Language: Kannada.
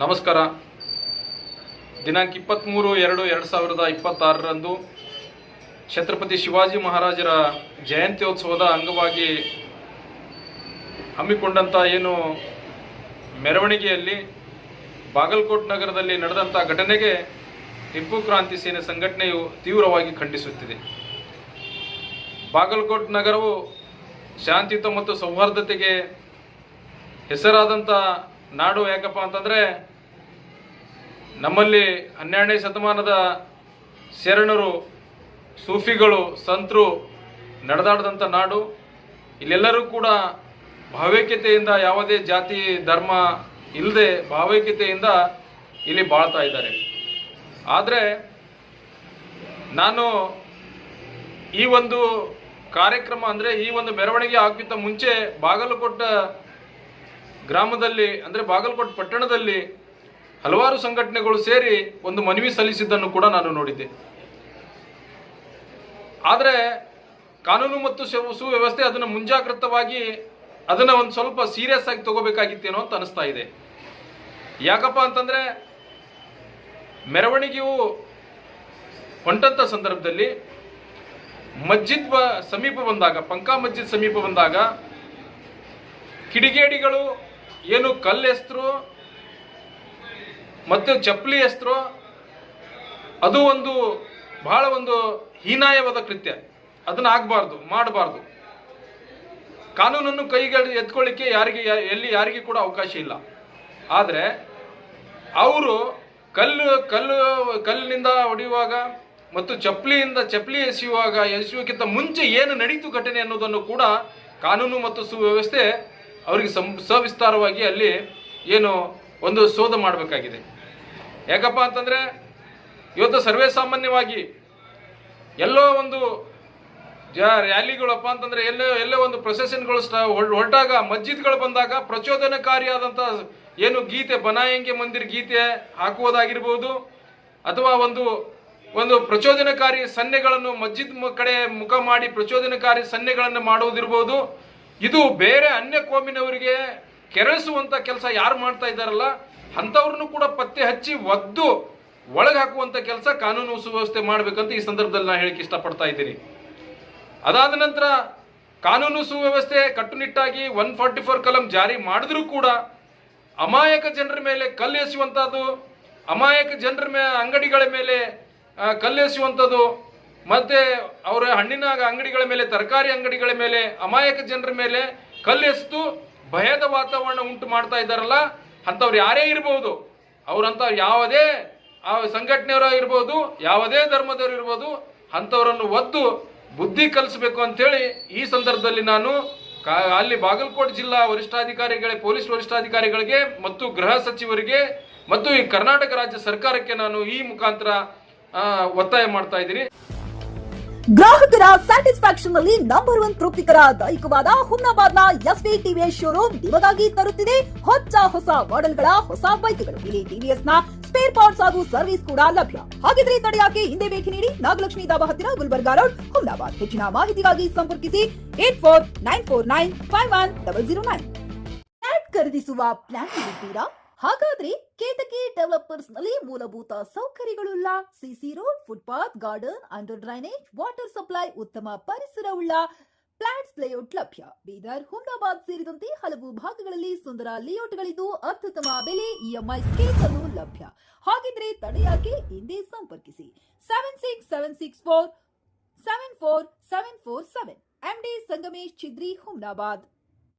ನಮಸ್ಕಾರ. ದಿನಾಂಕ 23/2/2026ರಂದು ಛತ್ರಪತಿ ಶಿವಾಜಿ ಮಹಾರಾಜರ ಜಯಂತ್ಯೋತ್ಸವದ ಅಂಗವಾಗಿ ಹಮ್ಮಿಕೊಂಡಂಥ ಏನು ಮೆರವಣಿಗೆಯಲ್ಲಿ ಬಾಗಲಕೋಟ್ ನಗರದಲ್ಲಿ ನಡೆದಂಥ ಘಟನೆಗೆ ಟಿಪ್ಪು ಕ್ರಾಂತಿ ಸೇನೆ ಸಂಘಟನೆಯು ತೀವ್ರವಾಗಿ ಖಂಡಿಸುತ್ತಿದೆ. ಬಾಗಲಕೋಟ್ ನಗರವು ಶಾಂತಿಯುತ ಮತ್ತು ಸೌಹಾರ್ದತೆಗೆ ಹೆಸರಾದಂಥ ನಾಡು. ಯಾಕಪ್ಪ ಅಂತಂದರೆ ನಮ್ಮಲ್ಲಿ 12ನೇ ಶತಮಾನದ ಶರಣರು, ಸೂಫಿಗಳು, ಸಂತರು ನಡೆದಾಡಿದಂಥ ನಾಡು. ಇಲ್ಲೆಲ್ಲರೂ ಕೂಡ ಭಾವೈಕ್ಯತೆಯಿಂದ, ಯಾವುದೇ ಜಾತಿ ಧರ್ಮ ಇಲ್ಲದೆ ಭಾವೈಕ್ಯತೆಯಿಂದ ಇಲ್ಲಿ ಬಾಳ್ತಾ ಇದ್ದಾರೆ. ಆದರೆ ನಾನು ಈ ಒಂದು ಕಾರ್ಯಕ್ರಮ ಅಂದರೆ ಈ ಒಂದು ಮೆರವಣಿಗೆ ಆಗಕ್ಕಿಂತ ಮುಂಚೆ ಬಾಗಲಕೋಟ ಗ್ರಾಮದಲ್ಲಿ ಅಂದರೆ ಬಾಗಲಕೋಟ್ ಪಟ್ಟಣದಲ್ಲಿ ಹಲವಾರು ಸಂಘಟನೆಗಳು ಸೇರಿ ಒಂದು ಮನವಿ ಸಲ್ಲಿಸಿದ್ದನ್ನು ಕೂಡ ನಾನು ನೋಡಿದ್ದೆ. ಆದರೆ ಕಾನೂನು ಮತ್ತು ಸುವ್ಯವಸ್ಥೆ ಅದನ್ನು ಮುಂಜಾಗ್ರತವಾಗಿ ಅದನ್ನು ಒಂದು ಸ್ವಲ್ಪ ಸೀರಿಯಸ್ ಆಗಿ ತಗೋಬೇಕಾಗಿತ್ತೇನೋ ಅಂತ ಅನಿಸ್ತಾ ಇದೆ. ಯಾಕಪ್ಪ ಅಂತಂದರೆ ಮೆರವಣಿಗೆಯು ಹೊಂಟಂಥ ಸಂದರ್ಭದಲ್ಲಿ ಮಸ್ಜಿದ್ ಸಮೀಪ ಬಂದಾಗ, ಪಂಕಾ ಮಸ್ಜಿದ್ ಸಮೀಪ ಬಂದಾಗ ಕಿಡಿಗೇಡಿಗಳು ಏನು ಕಲ್ಲೆಸ್ತರು ಮತ್ತು ಚಪ್ಪಲಿ ಎಸ್ತರು, ಅದು ಒಂದು ಬಹಳ ಒಂದು ಹೀನಾಯವಾದ ಕೃತ್ಯ. ಅದನ್ನು ಆಗಬಾರ್ದು, ಮಾಡಬಾರ್ದು. ಕಾನೂನನ್ನು ಕೈಗೆ ಎತ್ಕೊಳ್ಳಿಕ್ಕೆ ಯಾರಿಗೆ ಕೂಡ ಅವಕಾಶ ಇಲ್ಲ. ಆದರೆ ಅವರು ಕಲ್ಲಿನಿಂದ ಹೊಡೆಯುವಾಗ ಮತ್ತು ಚಪ್ಪಲಿ ಎಸೆಯುವಕ್ಕಿಂತ ಮುಂಚೆ ಏನು ನಡೀತು ಘಟನೆ ಅನ್ನೋದನ್ನು ಕೂಡ ಕಾನೂನು ಮತ್ತು ಸುವ್ಯವಸ್ಥೆ ಅವರಿಗೆ ಸವಿಸ್ತಾರವಾಗಿ ಅಲ್ಲಿ ಏನು ಒಂದು ಶೋಧ ಮಾಡಬೇಕಾಗಿದೆ. ಯಾಕಪ್ಪ ಅಂತಂದರೆ ಇವತ್ತು ಸರ್ವೇ ಸಾಮಾನ್ಯವಾಗಿ ಎಲ್ಲೋ ಒಂದು ರ್ಯಾಲಿಗಳಪ್ಪ ಅಂತಂದರೆ ಎಲ್ಲೋ ಒಂದು ಪ್ರೊಸೆಷನ್ಗಳು ಹೊರಟಾಗ, ಮಸ್ಜಿದ್ಗಳು ಬಂದಾಗ ಪ್ರಚೋದನಕಾರಿಯಾದಂಥ ಏನು ಗೀತೆ, ಬನಾಯಂಗೆ ಮಂದಿರ್ ಗೀತೆ ಹಾಕುವುದಾಗಿರ್ಬೋದು, ಅಥವಾ ಒಂದು ಪ್ರಚೋದನಕಾರಿ ಸನ್ನೆಗಳನ್ನು ಮಸ್ಜಿದ್ ಕಡೆ ಮುಖ ಮಾಡಿ ಪ್ರಚೋದನಕಾರಿ ಸನ್ನೆಗಳನ್ನು ಮಾಡುವುದಿರ್ಬೋದು. ಇದು ಬೇರೆ ಅನ್ಯ ಕೋಮಿನವರಿಗೆ ಕೆರಳಿಸುವಂಥ ಕೆಲಸ ಯಾರು ಮಾಡ್ತಾ ಇದ್ದಾರಲ್ಲ ಅಂಥವ್ರನ್ನು ಕೂಡ ಪತ್ತೆ ಹಚ್ಚಿ ಒದ್ದು ಒಳಗೆ ಹಾಕುವಂಥ ಕೆಲಸ ಕಾನೂನು ಸುವ್ಯವಸ್ಥೆ ಮಾಡಬೇಕಂತ ಈ ಸಂದರ್ಭದಲ್ಲಿ ನಾನು ಹೇಳಕ್ಕೆ ಇಷ್ಟಪಡ್ತಾ ಇದ್ದೀನಿ. ಅದಾದ ನಂತರ ಕಾನೂನು ಸುವ್ಯವಸ್ಥೆ ಕಟ್ಟುನಿಟ್ಟಾಗಿ 144 ಕಲಂ ಜಾರಿ ಮಾಡಿದ್ರೂ ಕೂಡ ಅಮಾಯಕ ಜನರ ಮೇಲೆ ಕಲ್ಲೆಸೆಯುವಂಥದ್ದು, ಅಮಾಯಕ ಜನರ ಅಂಗಡಿಗಳ ಮೇಲೆ ಕಲ್ಲೆಸೆಯುವಂಥದ್ದು, ಮತ್ತೆ ಅವರ ಹಣ್ಣಿನ ಅಂಗಡಿಗಳ ಮೇಲೆ, ತರಕಾರಿ ಅಂಗಡಿಗಳ ಮೇಲೆ, ಅಮಾಯಕ ಜನರ ಮೇಲೆ ಕಲ್ಲೆಸೆದು ಭಯದ ವಾತಾವರಣ ಉಂಟು ಮಾಡ್ತಾ ಇದ್ದಾರಲ್ಲ, ಅಂಥವ್ರು ಯಾರೇ ಇರ್ಬೋದು, ಅವರಂತ ಯಾವುದೇ ಸಂಘಟನೆಯವರು ಇರ್ಬೋದು, ಯಾವುದೇ ಧರ್ಮದವರು ಇರ್ಬೋದು, ಅಂಥವರನ್ನು ಒದ್ದು ಬುದ್ಧಿ ಕಲಿಸಬೇಕು ಅಂತೇಳಿ ಈ ಸಂದರ್ಭದಲ್ಲಿ ನಾನು ಅಲ್ಲಿ ಬಾಗಲಕೋಟೆ ಜಿಲ್ಲಾ ಪೊಲೀಸ್ ವರಿಷ್ಠಾಧಿಕಾರಿಗಳಿಗೆ ಮತ್ತು ಗೃಹ ಸಚಿವರಿಗೆ ಮತ್ತು ಈ ಕರ್ನಾಟಕ ರಾಜ್ಯ ಸರ್ಕಾರಕ್ಕೆ ನಾನು ಈ ಮುಖಾಂತರ ಒತ್ತಾಯ ಮಾಡ್ತಾ ಇದ್ದೀನಿ. ಗ್ರಾಹಕರ ಸ್ಯಾಟಿಸ್ಫ್ಯಾಕ್ಷನ್ ನಲ್ಲಿ ನಂಬರ್ 1 ತೃಪ್ತಿಕರ ದೈಹಿಕವಾದ ಹುಮ್ನಾಬಾದ್ನ ಎಸ್ವಿ ಟಿವಿಎಸ್ ಶೋರೂಮ್ ನಿಮಗಾಗಿ ತರುತ್ತಿದೆ ಹೊಸ ಮಾಡೆಲ್ಗಳ ಹೊಸ ಬೈಕ್ಗಳು. ಇಲ್ಲಿ ಟಿವಿಎಸ್ ನ ಸ್ಪೇರ್ ಪಾರ್ಟ್ಸ್ ಹಾಗೂ ಸರ್ವಿಸ್ ಕೂಡ ಲಭ್ಯ. ಹಾಗಿದ್ರೆ ತಡೆಯಾಕೆ ಹಿಂದೆ ಭೇಟಿ ನೀಡಿ, ನಾಗಲಕ್ಷ್ಮಿ ದಾಬಾ ಹತ್ತಿರ, ಗುಲ್ಬರ್ಗಾ ರೋಡ್, ಹುಮ್ನಾಬಾದ್. ಹೆಚ್ಚಿನ ಮಾಹಿತಿಗಾಗಿ ಸಂಪರ್ಕಿಸಿ 8494951009. ಫ್ಲಾಟ್ ಖರೀದಿಸುವ ಪ್ಲಾನ್ ಇದ್ದೀರಾ? ಹಾಗಾದ್ರೆ ಕೇತಕಿ ಡೆವಲಪರ್ಸ್ ನಲ್ಲಿ ಮೂಲಭೂತ ಸೌಕರ್ಯಗಳುಳ್ಳ CC road, footpath, garden, under drainage, water supply, ಉತ್ತಮ ಪರಿಸರವುಳ್ಳ ಫ್ಲಾಟ್ಸ್ ಲೇಔಟ್ ಲಭ್ಯ. ಬೀದರ್, ಹುಮ್ನಾಬಾದ್ ಸೇರಿದಂತೆ ಹಲವು ಭಾಗಗಳಲ್ಲಿ ಸುಂದರ ಲೇಔಟ್ಗಳಿದ್ದು ಅತ್ಯುತ್ತಮ ಬೆಲೆ, ಇಎಂಐ ಸ್ಕೀಮ್ಸ್ ಅನ್ನು ಲಭ್ಯ. ಹಾಗಿದ್ರೆ ತಡೆಯಾಕೆ ಹಿಂದೆ ಸಂಪರ್ಕಿಸಿ 7676474747. MD ಸಂಗಮೇಶ್ ಚಿದ್ರಿ, ಹುಮ್ನಾಬಾದ್.